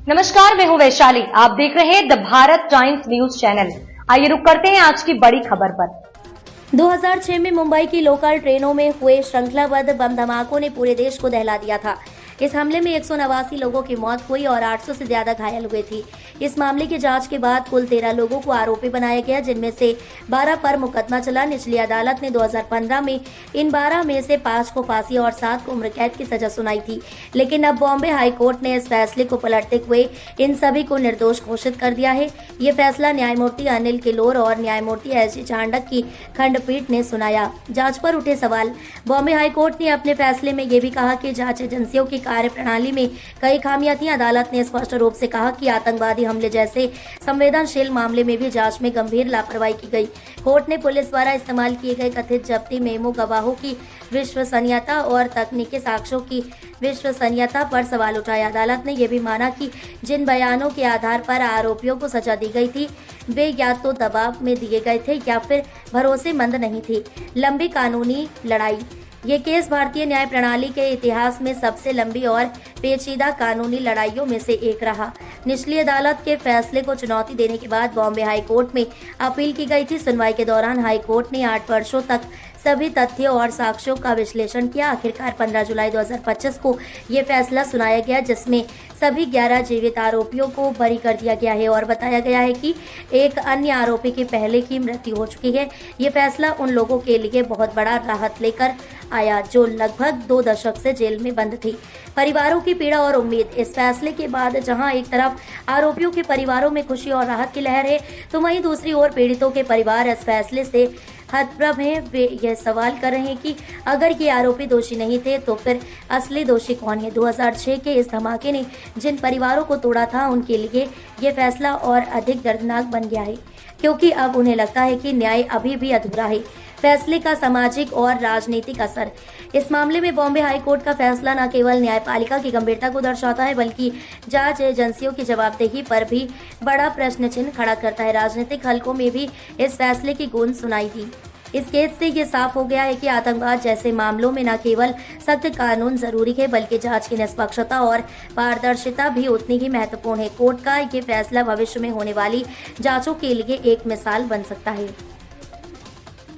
नमस्कार, मैं हूं वैशाली। आप देख रहे हैं the Bharat times news channel. आइए रुक करते हैं आज की बड़ी खबर पर। 2006 में मुंबई की लोकल ट्रेनों में हुए श्रृंखलाबद्ध बम धमाकों ने पूरे देश को दहला दिया था। इस हमले में 189 लोगों की मौत हुई और 800 से ज्यादा घायल हुए थे। इस मामले की जांच के बाद कुल 13 लोगों को आरोपी बनाया गया, जिनमें से 12 पर मुकदमा चला। निचली अदालत ने 2015 में इन 12 में से 5 को फांसी और 7 को उम्र कैद की सजा सुनाई थी, लेकिन अब बॉम्बे हाई कोर्ट ने इस फैसले को पलटते हुए इन सभी को निर्दोष घोषित कर दिया है। ये फैसला न्यायमूर्ति अनिल किलोर और न्यायमूर्ति एस जी चांडक की खंडपीठ ने सुनाया। जांच पर उठे सवाल। बॉम्बे हाई कोर्ट ने अपने फैसले में ये भी कहा कि जांच एजेंसियों की कार्य प्रणाली में कई खामियां थी। अदालत ने स्पष्ट रूप से कहा कि आतंकवादी हमले जैसे संवेदनशील मामले में भी जांच में गंभीर लापरवाही की गई। कोर्ट ने पुलिस द्वारा इस्तेमाल किए गए कथित जब्ती मेमो, गवाहों की विश्वसनीयता और तकनीकी साक्ष्यों की विश्वसनीयता पर सवाल उठाया। अदालत ने यह भी माना कि जिन बयानों के आधार पर आरोपियों को सजा दी गई थी वे या तो दबाव में दिए गए थे या फिर भरोसेमंद नहीं थी। लंबी कानूनी लड़ाई। ये केस भारतीय न्याय प्रणाली के इतिहास में सबसे लंबी और पेचीदा कानूनी लड़ाइयों में से एक रहा। निचली अदालत के फैसले को चुनौती देने के बाद बॉम्बे हाई कोर्ट में अपील की गई थी। सुनवाई के दौरान हाई कोर्ट ने 8 वर्षों तक सभी तथ्यों और साक्ष्यों का विश्लेषण किया। आखिरकार 15 जुलाई 2025 को ये फैसला सुनाया गया, जिसमें सभी 11 जीवित आरोपियों को बरी कर दिया गया है और बताया गया है कि एक अन्य आरोपी की पहले की मृत्यु हो चुकी है। ये फैसला उन लोगों के लिए बहुत बड़ा राहत लेकर आया जो लगभग 2 दशक से जेल में बंद थी। परिवारों की पीड़ा और उम्मीद। इस फैसले के बाद जहां एक तरफ आरोपियों के परिवारों में खुशी और राहत की लहर है, तो वहीं दूसरी ओर पीड़ितों के परिवार इस फैसले से हतप्रभ हैं। वे यह सवाल कर रहे हैं कि अगर ये आरोपी दोषी नहीं थे तो फिर असली दोषी कौन है। 2006 के इस धमाके ने जिन परिवारों को तोड़ा था उनके लिए ये फैसला और अधिक दर्दनाक बन गया है, क्योंकि अब उन्हें लगता है कि न्याय अभी भी अधूरा है। फैसले का सामाजिक और राजनीतिक असर। इस मामले में बॉम्बे हाई कोर्ट का फैसला न केवल न्यायपालिका की गंभीरता को दर्शाता है, बल्कि जांच एजेंसियों की जवाबदेही पर भी बड़ा प्रश्न चिन्ह खड़ा करता है। राजनीतिक हलकों में भी इस फैसले की गूंज सुनाई दी। इस केस से ये साफ हो गया है कि आतंकवाद जैसे मामलों में न केवल सख्त कानून जरूरी है, बल्कि जांच की निष्पक्षता और पारदर्शिता भी उतनी ही महत्वपूर्ण है। कोर्ट का ये फैसला भविष्य में होने वाली जांचों के लिए एक मिसाल बन सकता है।